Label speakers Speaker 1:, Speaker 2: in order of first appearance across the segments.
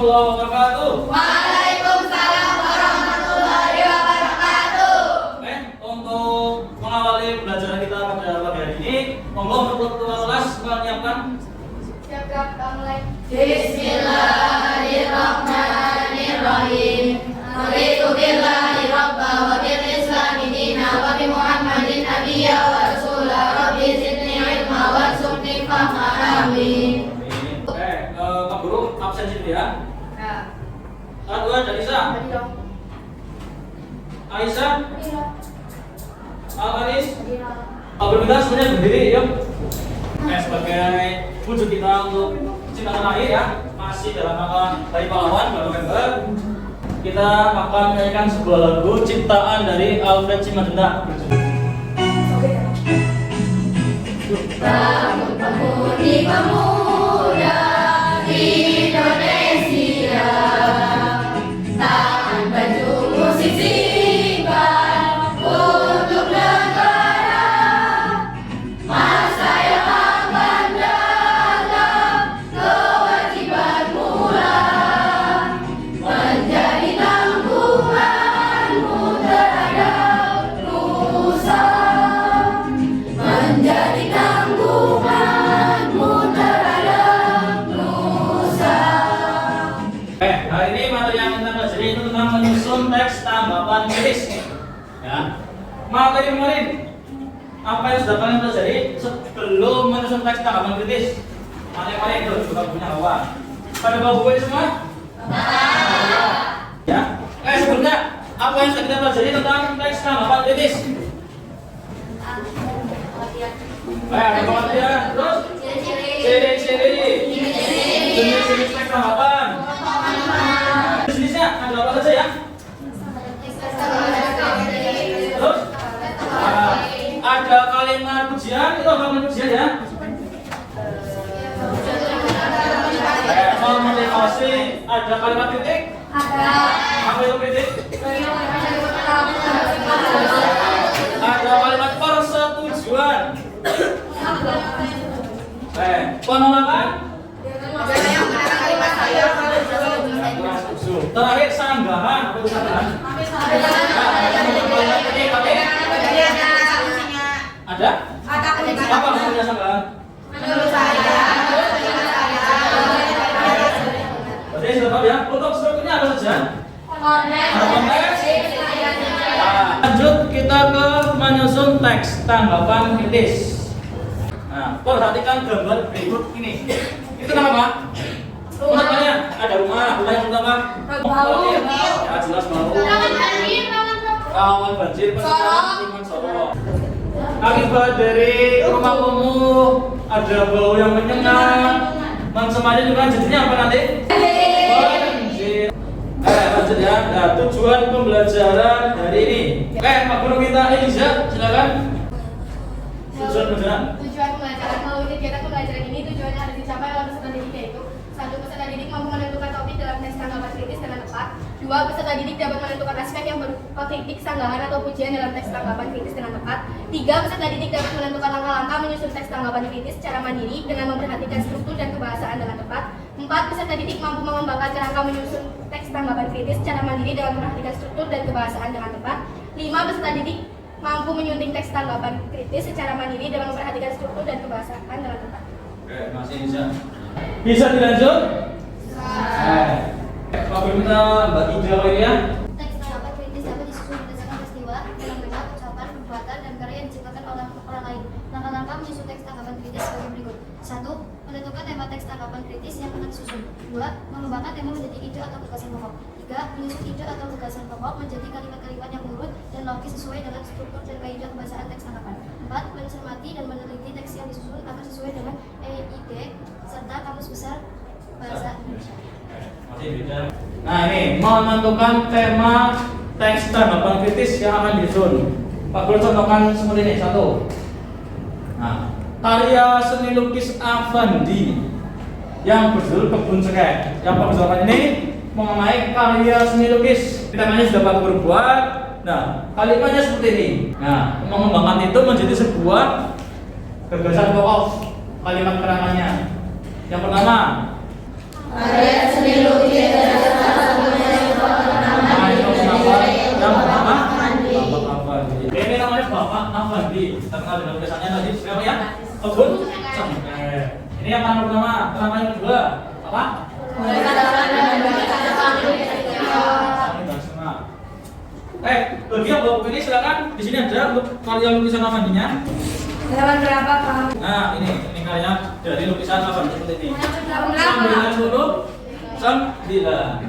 Speaker 1: warahmatullahi wabarakatuh.
Speaker 2: Waalaikumsalam warahmatullahi wabarakatuh.
Speaker 1: Untuk mengawali pelajaran kita pada pagi hari ini, monggo untuk ketua kelas menyiapkan
Speaker 2: Siap online. Bismillahirrahmanirrahim. Raditu billahi rabba wa bil islami dina wa bi Muhammadin nabiyya wa rasula. Rabbi zidni ilma warzuqni fahma. Amin.
Speaker 1: Pak Guru absen dulu ya.
Speaker 2: Ya.
Speaker 1: Dua Dalisa, Aisyah, Al-Anis. Pak Guru kita semuanya berdiri, yuk. Sebagai wujud kita untuk cinta tanah air ya, masih dalam rangka Hari Pahlawan bulan November, kita akan menyanyikan sebuah lagu ciptaan dari Alfred Simanjuntak.
Speaker 2: Bangun pemudi pemuda Indonesia, tangan baju musik simpan untuk negara. Masa yang akan datang, kewajiban mula menjadi tanggunganmu terhadap nusa. Menjadi tanggunganmu terhadap nusa.
Speaker 1: Hari ini materi yang kita pelajari itu tentang menyusun teks tanggapan kritis. Ya, materi kemarin apa yang sudah kalian pelajari sebelum menyusun teks tanggapan kritis? Materi kemarin itu juga punya apa? Pada bawa buku ini semua? Ya. Sebelumnya apa yang sudah kita pelajari tentang teks tanggapan kritis? Ada pengertian, terus ciri-ciri, jenis-jenis teks tanggapan. Jenisnya ada apa saja ya? Terus ada kalimat pujian, itu apa kalimat pujian ya? Memotivasi, ada kalimat kritik? Apa itu kritik? Ada kalimat persetujuan. Penolakan? Terakhir sanggahan. Apa itu sanggahan? Ada? Apa maksudnya sanggahan?
Speaker 2: Menurut saya.
Speaker 1: Berarti sudah tahu ya. Untuk strukturnya apa saja? Lanjut kita ke menyusun teks tanggapan kritis. Nah, perhatikan gambar berikut ini. Itu nama apa? Rumahnya ada rumah yang pertama. Ya jelas bau. Rawan banjir pencegahan Solo. Akibat dari rumah kumuh ada bau yang menyengat. Semuanya juga jadinya apa nanti? Banjir. Lanjut ya. Nah, tujuan pembelajaran hari ini. Pak Guru kita Eliza, silakan. Tujuan pembelajaran.
Speaker 3: Tujuan pembelajaran melalui kegiatan pembelajaran ini tujuannya harus dicapai oleh peserta didik, yaitu 1. Peserta didik mampu menentukan topik dalam teks tanggapan kritis dengan tepat. 2. Peserta didik dapat menentukan aspek yang berupa kritik, sanggahan atau pujian dalam teks tanggapan kritis dengan tepat. 3. Peserta didik dapat menentukan langkah-langkah menyusun teks tanggapan kritis secara mandiri dengan memperhatikan struktur dan kebahasaan dengan tepat. 4. Peserta didik mampu mengembangkan kerangka menyusun teks tanggapan kritis secara mandiri dengan memperhatikan struktur dan kebahasaan dengan tepat. 5. Peserta didik mampu menyunting teks tanggapan kritis secara mandiri dengan memperhatikan struktur dan kebahasaan dengan tepat.
Speaker 1: Oke, masih bisa dilanjut? Pak Guru minta Mbak Ida kali ya.
Speaker 4: Teks tanggapan kritis dapat disusun berdasarkan peristiwa, fenomena, ucapan, perbuatan, dan karya yang diciptakan oleh orang lain. Langkah-langkah menyusun teks tanggapan kritis sebagai berikut. 1. Menentukan tema teks tanggapan kritis yang akan disusun. 2. Mengembangkan tema menjadi ide atau gagasan pokok. 3. Menyusun ide atau gagasan pokok menjadi kalimat-kalimat yang urut dan logis sesuai dengan struktur dan kaidah kebahasaan teks tanggapan. 4. Mencermati dan meneliti teks yang disusun agar sesuai dengan EID serta Kamus Besar Bahasa Indonesia.
Speaker 1: Nah ini menentukan tema teks tanggapan kritis yang akan disusun. Pak Guru contohkan seperti ini. 1. Nah, karya seni lukis Avandi yang berjudul Kebun Cengkeh. Yang Pak Guru ini mengenai karya seni lukis. Temanya sudah Pak Guru buat. Nah, kalimatnya seperti ini. Nah, mengembangkan itu menjadi sebuah gagasan pokok kalimat keterangannya. Yang pertama,
Speaker 2: karya seni lukis Waalaikumsalam warahmatullahi wabarakatuh.
Speaker 1: Bagi yang bawa buku ini silakan. Di sini ada karya lukisan Afandinya.
Speaker 2: Halaman berapa, Pak?
Speaker 1: Nah, ini karya dari lukisan Afandi seperti ini.
Speaker 2: Halaman berapa?
Speaker 1: 99.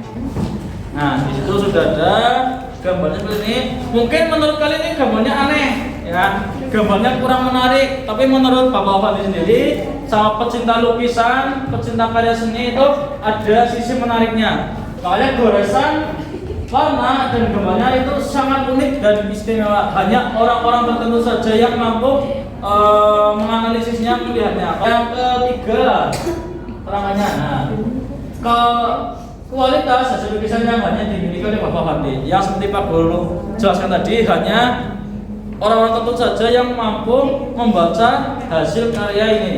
Speaker 1: Nah, di situ sudah ada gambarnya seperti ini. Mungkin menurut kalian ini gambarnya aneh, ya. Gambarnya kurang menarik, tapi menurut Bapak Afandi sendiri, sama pecinta lukisan, pecinta karya seni itu ada sisi menariknya. Makanya goresan warna dan gambarnya itu sangat unik dan istimewa. Hanya orang-orang tertentu saja yang mampu menganalisisnya, melihatnya. Yang ketiga, terangannya. Nah, kualitas hasil lukisan yang hanya dimiliki oleh Bapak Afandi. Yang seperti Pak Guru jelaskan tadi, hanya orang-orang tertentu saja yang mampu membaca hasil karya ini.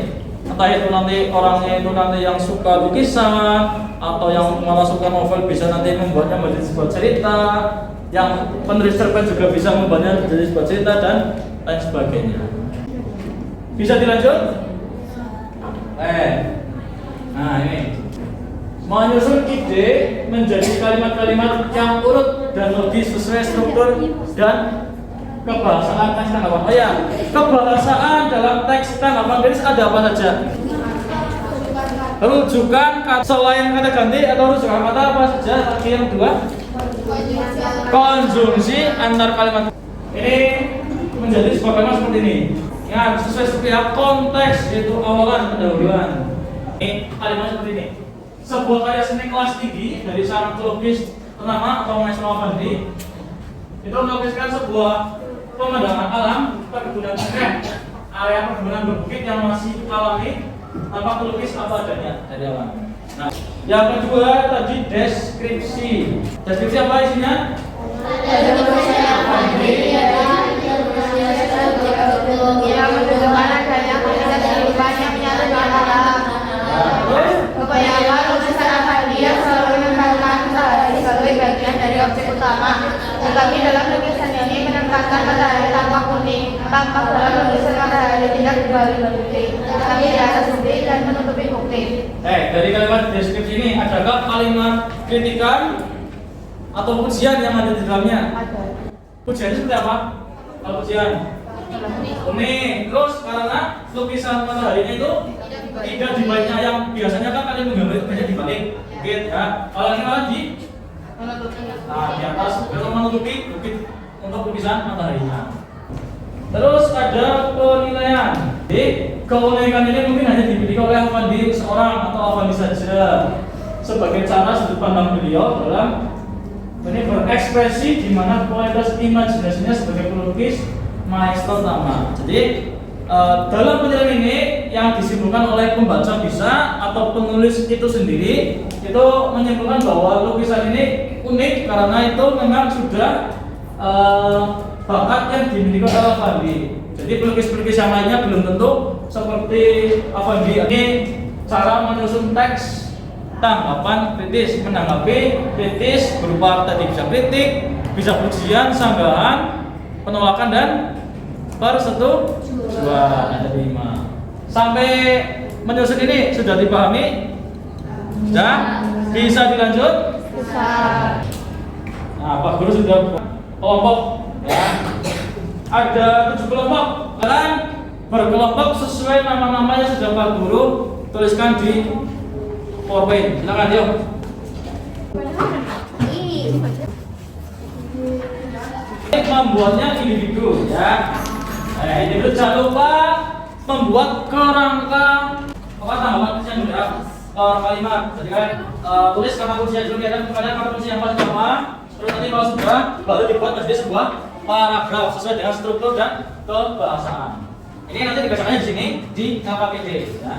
Speaker 1: Entah itu nanti orangnya itu nanti yang suka lukisan atau yang malah suka novel bisa nanti membuatnya menjadi sebuah cerita, yang penulis cerpen juga bisa membuatnya menjadi sebuah cerita dan lain sebagainya. Bisa dilanjut? Nah ini menyusun ide menjadi kalimat-kalimat yang urut dan logis sesuai struktur dan kebahasaan teks tanggapan. Oh ya, kebahasaan dalam teks tanggapan tulis ada apa saja? Rujukan kata, selain kata ganti atau rujukan kata apa saja? Tadi yang kedua, konjungsi antar kalimat. Ini menjadi sebuah kalimat seperti ini. Ya, sesuai setiap konteks, yaitu awalan, pendahuluan. Ini kalimat seperti ini. Sebuah karya seni kelas tinggi dari seorang pelukis ternama atau Maestro Afandi itu melukiskan sebuah pemandangan alam perkebunan teh, area perkebunan berbukit yang masih alami tanpa pelukis apa adanya dari alam. Nah, yang kedua tadi deskripsi. Deskripsi apa isinya?
Speaker 2: Yang menunjukkan adanya proses kehidupan yang menyatu dengan alam. Kebanyakan lukisan Afandi yang selalu menempatkan matahari sebagai bagian dari objek utama. Tetapi dalam lukisan ini menempatkan matahari tampak kuning, tampak dalam lukisan matahari tidak dibalik bukti, tapi di atas bukti dan menutupi bukti.
Speaker 1: Dari kalimat deskripsi ini adakah kalimat kritikan atau pujian yang ada di dalamnya?
Speaker 2: Ada.
Speaker 1: Pujian itu seperti apa? Kalau pujian unik, terus karena lukisan mataharinya itu tidak di baliknya, yang biasanya kan kalian menggambar itu banyak di balik bukit ya. Kalau ini malah di di atas, untuk menutupi bukit untuk lukisan mataharinya. Terus ada penilaian. Jadi keunikan ini mungkin hanya dimiliki oleh Afandi seorang atau Afandi saja sebagai cara sudut pandang beliau dalam ini berekspresi di mana kualitas imajinasinya sebagai pelukis maestro utama. Jadi dalam penilaian ini yang disimpulkan oleh pembaca bisa atau penulis itu sendiri itu menyimpulkan bahwa lukisan ini unik karena itu memang sudah bakat yang dimiliki oleh Afandi. Jadi pelukis-pelukis yang lainnya belum tentu seperti Afandi. Ini cara menyusun teks tanggapan kritis, menanggapi kritis berupa tadi bisa kritik, bisa pujian, sanggahan, penolakan dan persetujuan. Ada 5. Sampai menyusun ini sudah dipahami? Sudah? Bisa dilanjut?
Speaker 2: Bisa.
Speaker 1: Nah, Pak Guru sudah kelompok ya. Ada 7 kelompok. Kalian berkelompok sesuai nama-namanya sudah Pak Guru tuliskan di PowerPoint. Silakan yuk. Membuatnya individu ya. Individu jangan lupa membuat kerangka tanggapan kuncian dulu ya. Kalimat. Jadi kalian tulis kata kuncinya dulu ya, dan kalian kata kunci yang paling pertama. Terus nanti kalau sudah baru dibuat menjadi sebuah paragraf sesuai dengan struktur dan kebahasaan. Ini nanti dibacakannya di sini di KPD ya.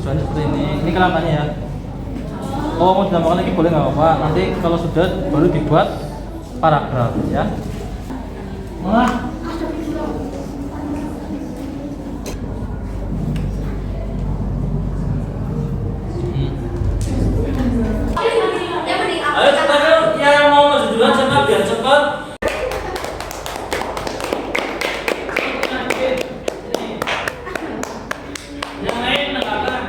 Speaker 1: Soalnya seperti ini. apa-apa. Nanti kalau sudah baru dibuat paragraf ya. Mana? Ayo cepat yuk, yang mau maju duluan cepat biar cepat. Yang lain menegakkan,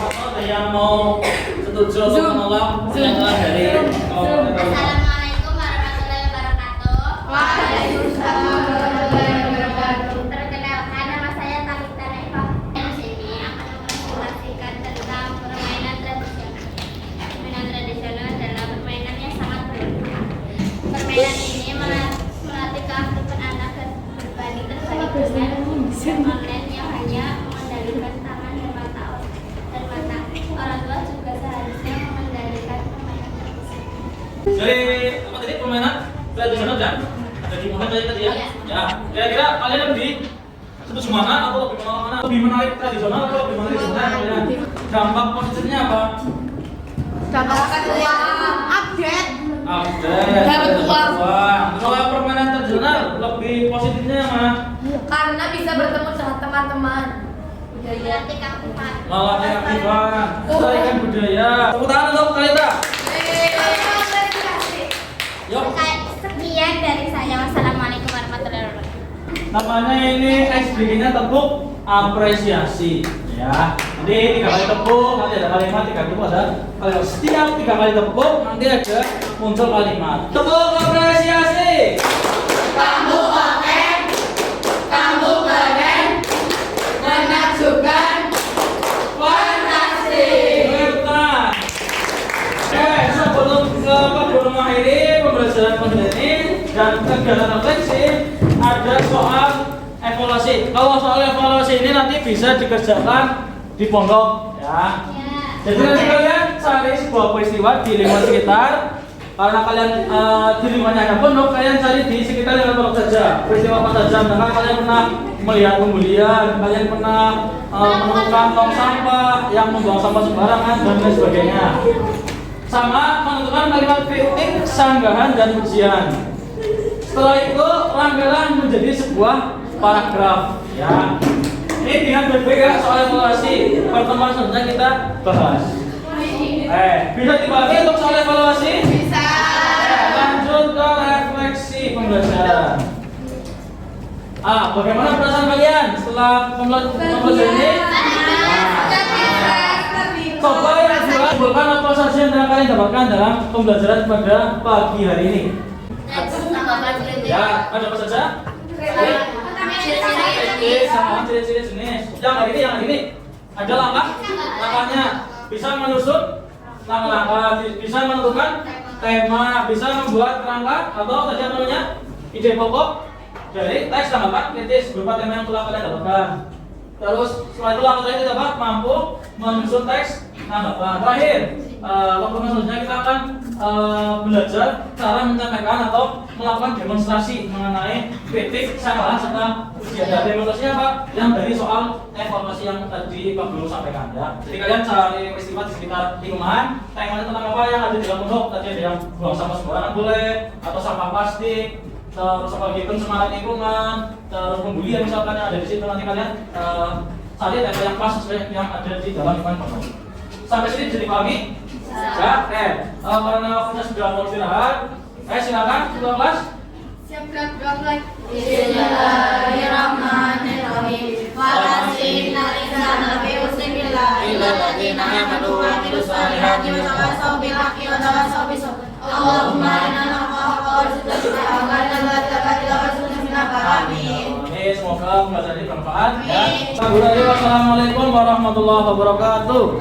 Speaker 1: ada yang mau setuju atau menolak pernyataan dari
Speaker 2: Assalamualaikum warahmatullahi wabarakatuh.
Speaker 3: Waalaikumsalam warahmatullahi wabarakatuh.
Speaker 2: Perkenalkan, nama saya Talita Naifah. Di sini akan menginformasikan tentang permainan tradisional. Permainan tradisional adalah permainan yang sangat bermanfaat. Permainan ini melatih keaktifan anak dan berbanding terbalik dengan game online yang hanya mengendalikan tangan dan mata. Orang tua juga seharusnya mengendalikan permainan tersebut.
Speaker 1: Dari apa tadi permainan tradisional kan? Ada di mana tadi ya? Ya, kira-kira kalian lebih setuju mana atau lebih menolak mana? Lebih menarik tradisional atau lebih menarik tradisional? Dampak positifnya apa?
Speaker 3: Dampak kedua, update.
Speaker 1: Dapat uang. Kalau permainan tradisional lebih positifnya mana?
Speaker 3: Karena bisa bertemu dengan teman-teman.
Speaker 2: Melatih keaktifan.
Speaker 1: Melatih keaktifan, melestarikan budaya. Tepuk tangan untuk Kalita. Yuk.
Speaker 2: Sekian dari saya. Wassalamualaikum warahmatullahi wabarakatuh.
Speaker 1: Namanya ini SBG-nya tepuk apresiasi ya. Nanti 3 kali tepuk, nanti ada kalimat, 3 tepuk ada kalimat. Setiap 3 kali tepuk nanti ada muncul kalimat. Tepuk apresiasi.
Speaker 3: Kamu keren, kamu keren, menakjubkan, fantastis.
Speaker 1: Bukan. Sebelum mengakhiri pembelajaran pada ini dan kegiatan refleksi, ada soal evaluasi. Kalau soal evaluasi ini nanti bisa dikerjakan di pondok ya. Jadi nanti kalian cari sebuah peristiwa di lingkungan sekitar. Karena kalian di lingkungannya ada pondok, kalian cari di sekitar lingkungan pondok saja. Peristiwa apa saja? Misalkan kalian pernah melihat pembulian, kalian pernah menemukan tong sampah yang membuang sampah sembarangan dan lain sebagainya. Sama menentukan kalimat kritik, sanggahan dan pujian. Setelah itu rangkaian menjadi sebuah paragraf ya. Ini dengan berbeda soal evaluasi. Pertemuan selanjutnya kita bahas. Bisa dibagi untuk soal evaluasi?
Speaker 3: Bisa.
Speaker 1: Lanjut ke refleksi pembelajaran. Bagaimana perasaan kalian setelah pembelajaran ini? Coba yang sebutkan apa saja yang telah kalian dapatkan dalam pembelajaran pada pagi hari ini. Ya, ada apa saja? Sama ciri-ciri jenis. Yang hari ini ada langkahnya. Bisa menyusun langkah-langkah, bisa menentukan tema, bisa membuat kerangka atau tadi apa namanya ide pokok dari teks tanggapan kritis berupa tema yang telah kalian dapatkan. Terus setelah itu langkah terakhir dapat mampu menyusun teks tanggapan. Terakhir, waktu selanjutnya kita akan belajar cara menyampaikan atau melakukan demonstrasi mengenai kritik, sanggahan serta ujian. Dan demonstrasinya apa? Yang dari soal evaluasi yang tadi Pak Guru sampaikan ya. Jadi kalian cari peristiwa di sekitar lingkungan, temanya tentang apa yang ada di dalam pondok. Tadi ada yang buang sampah sembarangan boleh, atau sampah plastik, terus apa pencemaran lingkungan, terus pembulian misalkan yang ada di situ. Nanti kalian cari tema yang pas sesuai yang ada di dalam lingkungan pondok. Sampai sini bisa dipahami? Ya, karena waktunya sudah mau istirahat, silakan ketua kelas.
Speaker 3: Siap gerak lagi.
Speaker 2: Bismillahirrahmanirrahim. Walasin narisana bi usbillah illa ladina amanu wa amilus solihati wa tawasaw bil haqqi wa tawasaw bis sabr. Allahumma inna nas'aluka rizqan amin.
Speaker 1: Semoga pembelajaran ini bermanfaat ya. Assalamualaikum warahmatullahi wabarakatuh.